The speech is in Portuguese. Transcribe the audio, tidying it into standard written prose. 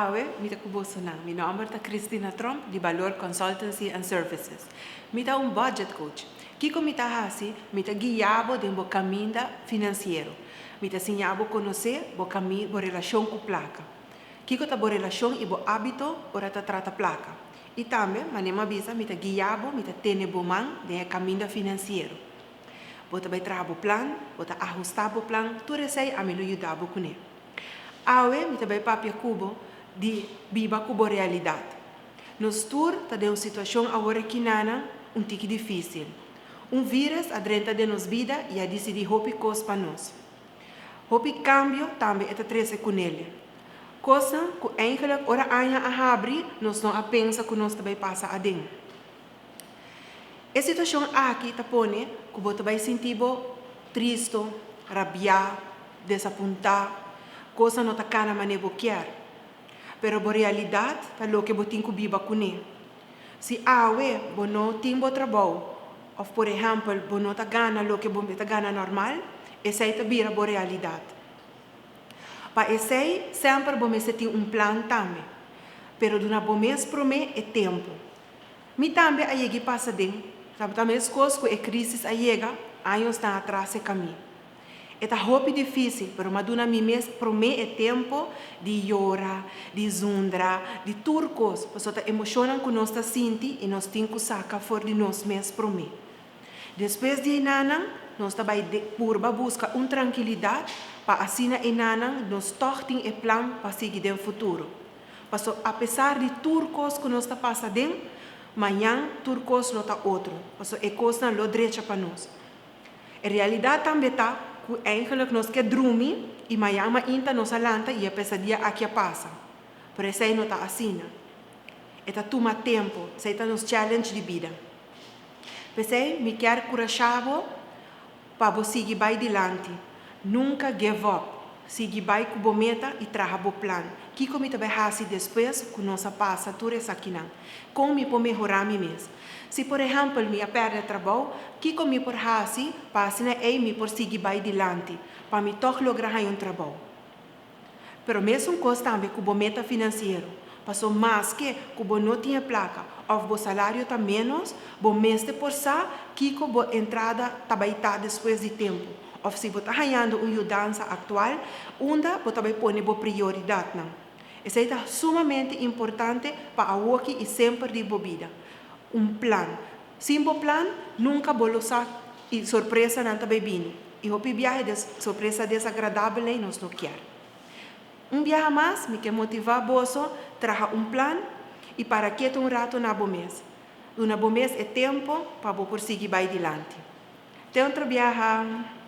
Awe, mita kubosunang. Mi nombre ta Cristina Trump, di Valor Consultancy and Services. Mita budget coach. Kiko mita hasi, mita guiabo de bo caminho financeiro. Mita sinhabo conhecer bo caminho, bo relação com placa. Kiko ta bo relação e bo hábito, ora ta trata placa. E também, manema bisa, mita guiabo, mita tene bo man de caminho financeiro. Bota vai trabalhar o plano, bota ajustar o plano, tu recei a me ajudar a com ele. Awe, mita vai papia cubo de biba cubo realidade. Nos tour tá de uma situação agora que nana tique difícil. Vírus adrenta de nos vida e a decidir hopi cos para nós. Hopi cambio também é treze com ele. Coisa que eigenlijk ora anha a abrir, nós não a pensa que nós também passa a dentro. A situação aqui tá pone que você vai sentir triste, rabiar, desapontar, coisa não tá cana maneiro quer. Pero a realidade tá lo que você tem que viver com ele. Se awe você não tem bom trabalho, ou por exemplo, você não tá gana lo que você tá gana normal, essa é a boa realidade. Para essa sempre você tem plano também, pero de uma boa mês para mim é tempo. Me também a chegar passa dentro, também as coisas que a crise a chega, anos estão atrás do caminho. É roupa difícil, mas maduna mi mês para mim é tempo de chorar, de zundra, de turcos, porque a emoção que nós sentimos e nós temos que sacar fora de nós mês para mim. Depois de nana, nós também purba busca tranquilidade para assim a nana nós tortem o plano para seguir no futuro. Porque apesar de turcos que nós passa dentro, amanhã turcos não está outro, porque é coisa não direita para nós. A realidade também está que eigenlijk nós que dormir e amanhã ainda nós alanta e a pesadilla aqui passa. Por isso aí não está assim. Está toma tempo, isso está nos challenge de vida. Pensei, me quero corajado para você seguir bem adiante. Nunca give up. Seguir bem com a meta e trabalhar o plano. Que como também fazer depois que nós passa tudo isso aqui não. Como me pode melhorar mim mesmo. Se por exemplo me perde trabalho, que como me pode fazer para assim me por seguir bem adiante, para me toch lograr trabalho. Pero mesmo coisa também com a meta financeiro. Passou mais que você não tinha placa, ou o salário está menos, o mês de por sa, que a entrada também está depois de tempo. Ou se você está ganhando uma mudança atual, onde você também põe a prioridade. Não. Isso é sumamente importante para a work e sempre de vida. Plano. Sem plano, nunca vou usar e surpresa não está bem. E o viagem de surpresa desagradável nós não queremos. Viagem mais, me quer motivar você a trazer plano e para que rato na bom mês. Uma bom mês é tempo para você seguir bem adiante. Tem outra viagem.